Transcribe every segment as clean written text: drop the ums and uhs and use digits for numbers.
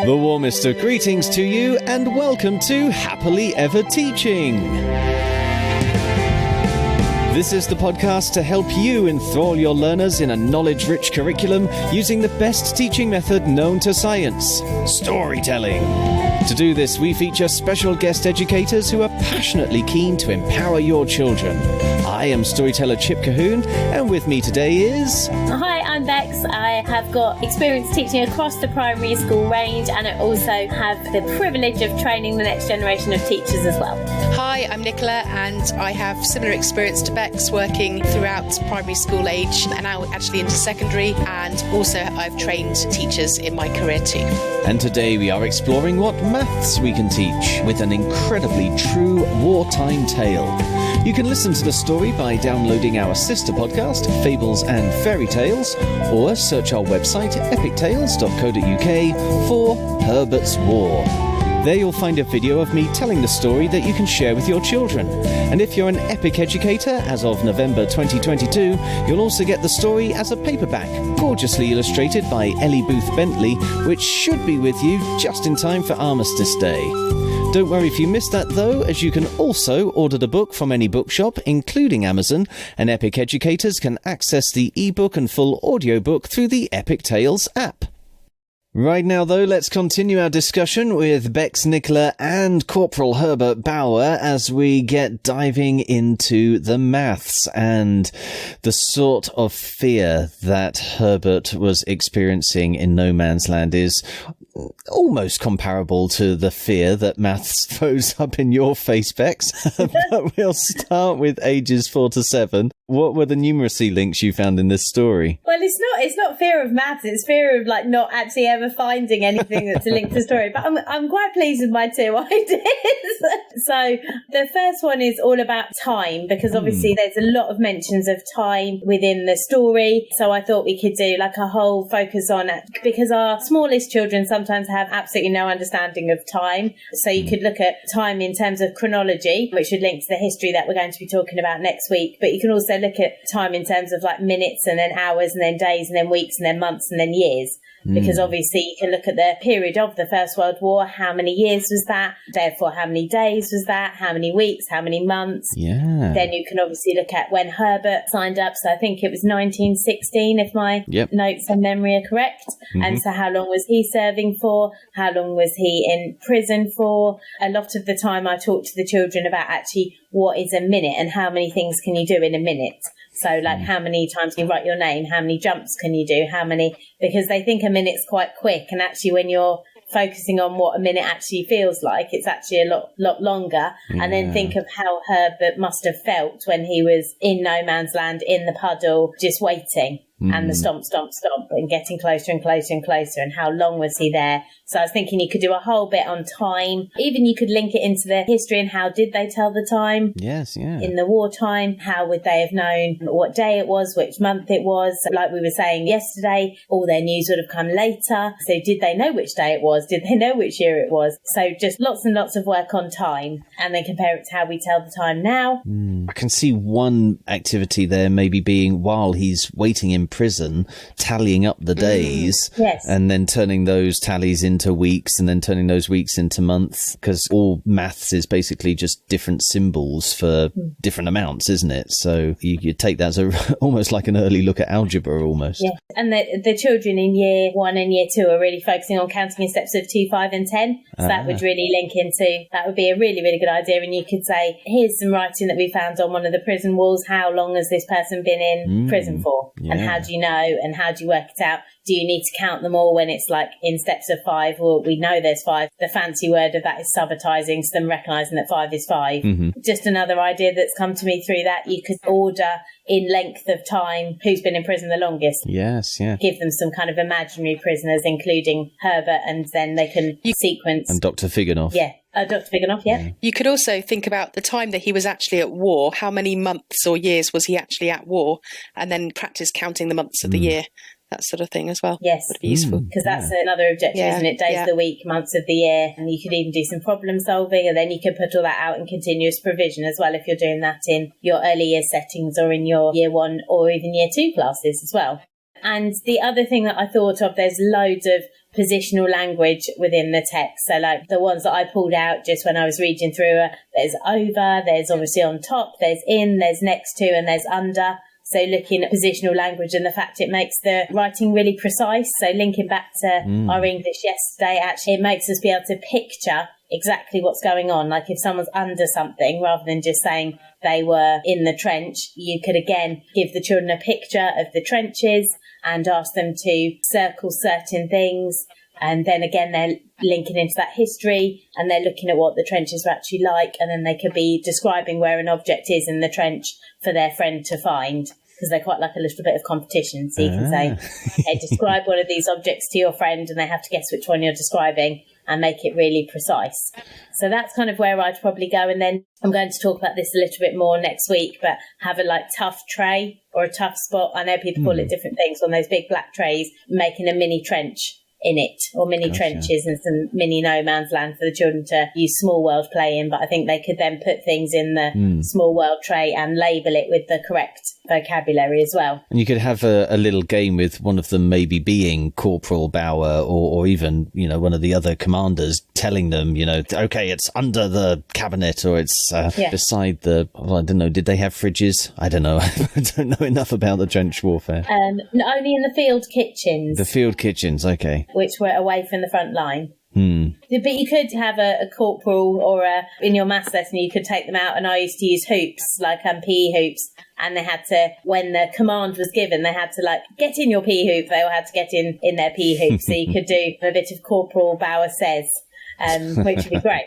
The warmest of greetings to you and welcome to Happily Ever Teaching. This is the podcast to help you enthrall your learners in a knowledge-rich curriculum using the best teaching method known to science, storytelling. To do this, we feature special guest educators who are passionately keen to empower your children. I am storyteller Chip Cahoon, and with me today is... Hi, I'm Bex. I have got experience teaching across the primary school range, and I also have the privilege of training the next generation of teachers as well. Hi, I'm Nicola, and I have similar experience to Bex, working throughout primary school age and now actually into secondary, and also I've trained teachers in my career too. And today we are exploring what maths we can teach with an incredibly true wartime tale. You can listen to the story by downloading our sister podcast, Fables and Fairy Tales, or search our website, epictales.co.uk, for Herbert's War. There you'll find a video of me telling the story that you can share with your children. And if you're an epic educator, as of November 2022, you'll also get the story as a paperback, gorgeously illustrated by Ellie Booth Bentley, which should be with you just in time for Armistice Day. Don't worry if you missed that though, as you can also order the book from any bookshop, including Amazon, and Epic educators can access the ebook and full audiobook through the Epic Tales app. Right now, though, let's continue our discussion with Bex Nicola and Corporal Herbert Bauer as we get diving into the maths and the sort of fear that Herbert was experiencing in No Man's Land is almost comparable to the fear that maths throws up in your face, Bex. But we'll start with ages 4 to 7. What were the numeracy links you found in this story? Well, it's not fear of maths, it's fear of not actually ever finding anything that's a link to the story. But I'm quite pleased with my two ideas. So the first one is all about time, because obviously there's a lot of mentions of time within the story. So I thought we could do a whole focus on it, because our smallest children sometimes have absolutely no understanding of time. So you could look at time in terms of chronology, which would link to the history that we're going to be talking about next week. But you can also look at time in terms of minutes and then hours and then days and then weeks and then months and then years. Because obviously you can look at the period of the First World War, how many years was that? Therefore, how many days was that? How many weeks? How many months? Yeah. Then you can obviously look at when Herbert signed up. So I think it was 1916, if my notes and memory are correct. Mm-hmm. And so how long was he serving for? How long was he in prison for? A lot of the time I talk to the children about actually what is a minute and how many things can you do in a minute. So how many times can you write your name? How many jumps can you do? Because they think a minute's quite quick. And actually when you're focusing on what a minute actually feels like, it's actually a lot longer. Yeah. And then think of how Herbert must have felt when he was in No Man's Land, in the puddle, just waiting. And the stomp, stomp, stomp, and getting closer and closer and closer, and how long was he there? So I was thinking you could do a whole bit on time. Even you could link it into the history and how did they tell the time? Yes, yeah. In the wartime, how would they have known what day it was, which month it was? Like we were saying yesterday, all their news would have come later. So did they know which day it was? Did they know which year it was? So just lots and lots of work on time, and then compare it to how we tell the time now. I can see one activity there maybe being while he's waiting in prison, tallying up the days, yes, and then turning those tallies into weeks and then turning those weeks into months, because all maths is basically just different symbols for different amounts, isn't it? So you take that as almost like an early look at algebra almost. Yeah, and the children in year 1 and year 2 are really focusing on counting in steps of 2, 5 and 10. So that would really link into, that would be a really, really good idea. And you could say, here's some writing that we found on one of the prison walls. How long has this person been in prison for? Yeah. And how do you know? And how do you work it out? Do you need to count them all when it's in steps of 5? Well, we know there's 5. The fancy word of that is subitizing, so them recognising that 5 is 5. Just another idea that's come to me through that. You could order in length of time who's been in prison the longest. Yes, yeah. Give them some kind of imaginary prisoners, including Herbert, and then they can sequence. And Dr. Figanoff. Yeah. Dr. Figanoff, yeah. You could also think about the time that he was actually at war. How many months or years was he actually at war? And then practice counting the months of the year. That sort of thing as well. Yes. Would be useful. Because that's another objective, isn't it? Days of the week, months of the year. And you could even do some problem solving, and then you could put all that out in continuous provision as well if you're doing that in your early year settings or in your year 1 or even year 2 classes as well. And the other thing that I thought of, there's loads of positional language within the text. So like the ones that I pulled out just when I was reading through, there's over, there's obviously on top, there's in, there's next to, and there's under. So looking at positional language and the fact it makes the writing really precise. So linking back to our English yesterday, actually it makes us be able to picture exactly what's going on. Like if someone's under something, rather than just saying they were in the trench, you could again give the children a picture of the trenches and ask them to circle certain things. And then again, they're linking into that history and they're looking at what the trenches were actually like. And then they could be describing where an object is in the trench for their friend to find, because they quite like a little bit of competition. So you can say, hey, describe one of these objects to your friend, and they have to guess which one you're describing and make it really precise. So that's kind of where I'd probably go. And then I'm going to talk about this a little bit more next week, but have a like tough tray or a tough spot. I know people call it different things on those big black trays, making a mini trench in it, or mini trenches and some mini no man's land for the children to use Small World play in. But I think they could then put things in the Small World tray and label it with the correct vocabulary as well. And you could have a little game with one of them maybe being Corporal Bauer or even, you know, one of the other commanders, telling them, you know, okay, it's under the cabinet or it's beside the, well, I don't know, did they have fridges? I don't know. I don't know enough about the trench warfare. Only in the field kitchens. The field kitchens, okay. Which were away from the front line. But you could have a corporal or in your maths lesson, you could take them out, and I used to use hoops, like PE hoops, and they had to, when the command was given, they had to like get in your PE hoop, they all had to get in their PE hoop. So you could do a bit of Corporal Bauer says, which would be great.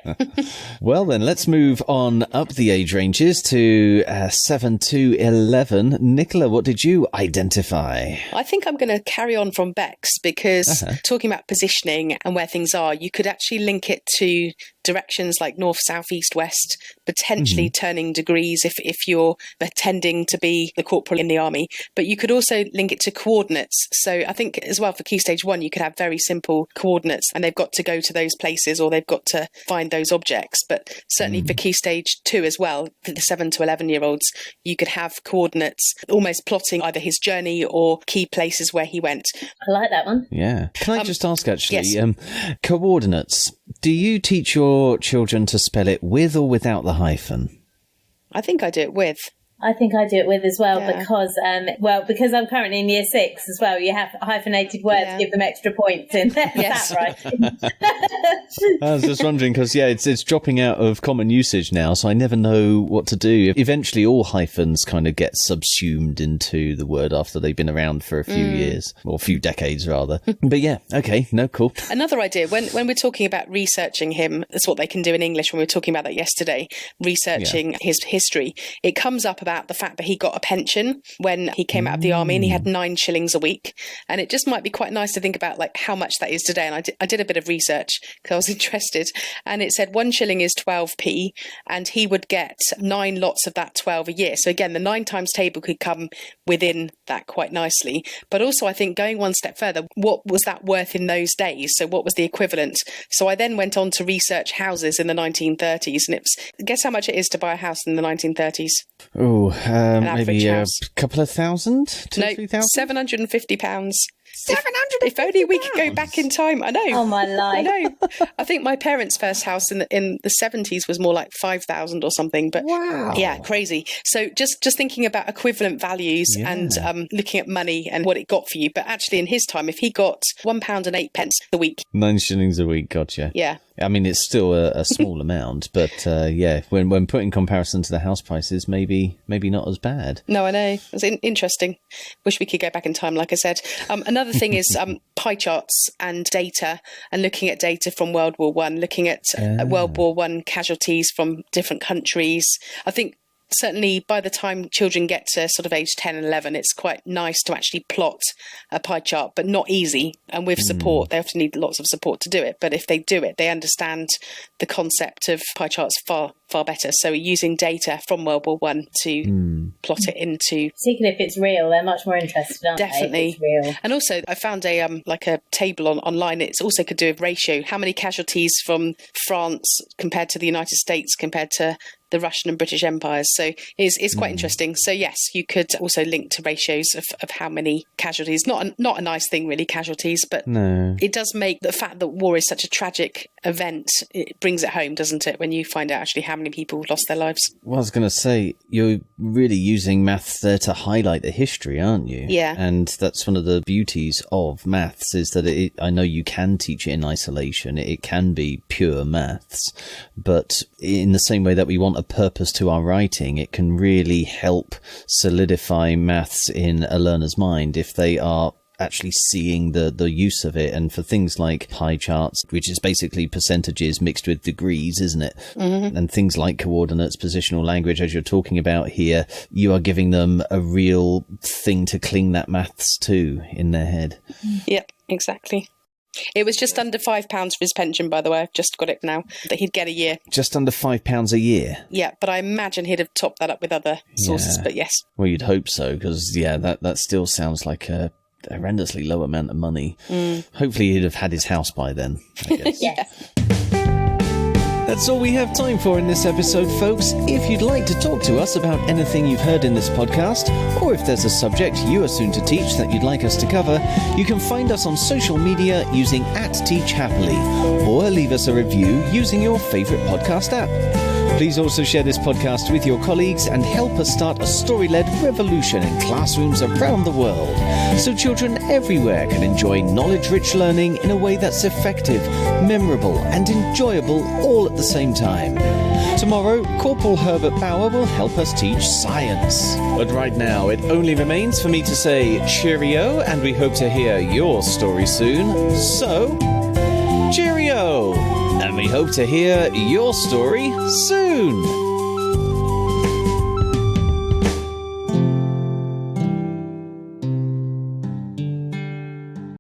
Well, then let's move on up the age ranges to 7 to 11. Nicola, what did you identify? I think I'm going to carry on from Bex, because talking about positioning and where things are, you could actually link it to directions like north, south, east, west, potentially turning degrees if you're pretending to be the corporal in the army. But you could also link it to coordinates. So I think as well for Key Stage 1, you could have very simple coordinates, and they've got to go to those places or they've got to find those objects. But certainly for Key Stage 2 as well, for the 7 to 11-year-olds, you could have coordinates almost plotting either his journey or key places where he went. I like that one. Yeah. Can I just ask, actually, yes. Coordinates, do you teach your children to spell it with or without the hyphen? I think I do it with. I think I do it with as well, because I'm currently in year 6 as well. You have hyphenated words, give them extra points in there. Yes. Is that right? I was just wondering because, it's dropping out of common usage now, so I never know what to do. Eventually, all hyphens kind of get subsumed into the word after they've been around for a few years, or a few decades, rather. But yeah, okay, no, cool. Another idea, when we're talking about researching him, that's what they can do in English when we were talking about that yesterday, researching his history, it comes up about the fact that he got a pension when he came out of the army, and he had 9 shillings a week. And it just might be quite nice to think about like how much that is today. And I did a bit of research because I was interested, and it said 1 shilling is 12p, and he would get 9 lots of that 12 a year. So again, the 9 times table could come within that quite nicely. But also I think going one step further, what was that worth in those days? So what was the equivalent? So I then went on to research houses in the 1930s, and guess how much it is to buy a house in the 1930s? Oh, maybe a couple of thousand? £3,000? £750. 700. If only we could go back in time. I know. Oh my life. I know. I think my parents' first house in the 70s was more like 5,000 or something. But wow. Yeah, crazy. So just thinking about equivalent values and looking at money and what it got for you. But actually, in his time, if he got £1.08 a week, 9 shillings a week, gotcha. Yeah. I mean, it's still a small amount, but when put in comparison to the house prices, maybe not as bad. No, I know. It's interesting. Wish we could go back in time, like I said. Another thing is pie charts and data, and looking at data from World War I, looking at World War I casualties from different countries. I think certainly by the time children get to sort of age 10 and 11, it's quite nice to actually plot a pie chart, but not easy. And with support, they often need lots of support to do it. But if they do it, they understand the concept of pie charts far better. So using data from World War I to plot it into... Particularly if it's real, they're much more interested, aren't Definitely. they? If it's real. And also, I found a table online. It's also could do a ratio. How many casualties from France compared to the United States compared to the Russian and British empires. So it's quite interesting. So yes, you could also link to ratios of how many casualties. Not a nice thing, really, casualties, but it does make the fact that war is such a tragic event, it brings it home, doesn't it, when you find out actually how many people lost their lives. Well, I was going to say, you're really using maths there to highlight the history, aren't you? Yeah. And that's one of the beauties of maths, is that I know you can teach it in isolation. It can be pure maths, but in the same way that we want a purpose to our writing, it can really help solidify maths in a learner's mind if they are actually seeing the use of it. And for things like pie charts, which is basically percentages mixed with degrees, isn't it? Mm-hmm. And things like coordinates, positional language, as you're talking about here, you are giving them a real thing to cling that maths to in their head. Yep, exactly. It was just under £5 for his pension, by the way. I've just got it now, that he'd get a year. Just under £5 a year? Yeah, but I imagine he'd have topped that up with other sources, but yes. Well, you'd hope so, because, that still sounds like a horrendously low amount of money. Hopefully he'd have had his house by then, I guess. Yeah. That's all we have time for in this episode, folks. If you'd like to talk to us about anything you've heard in this podcast, or if there's a subject you are soon to teach that you'd like us to cover, you can find us on social media using @TeachHappily, or leave us a review using your favourite podcast app. Please also share this podcast with your colleagues and help us start a story-led revolution in classrooms around the world, so children everywhere can enjoy knowledge-rich learning in a way that's effective, memorable and enjoyable all at the same time. Tomorrow, Corporal Herbert Bauer will help us teach science. But right now, it only remains for me to say cheerio, and we hope to hear your story soon. So, cheerio! And we hope to hear your story soon.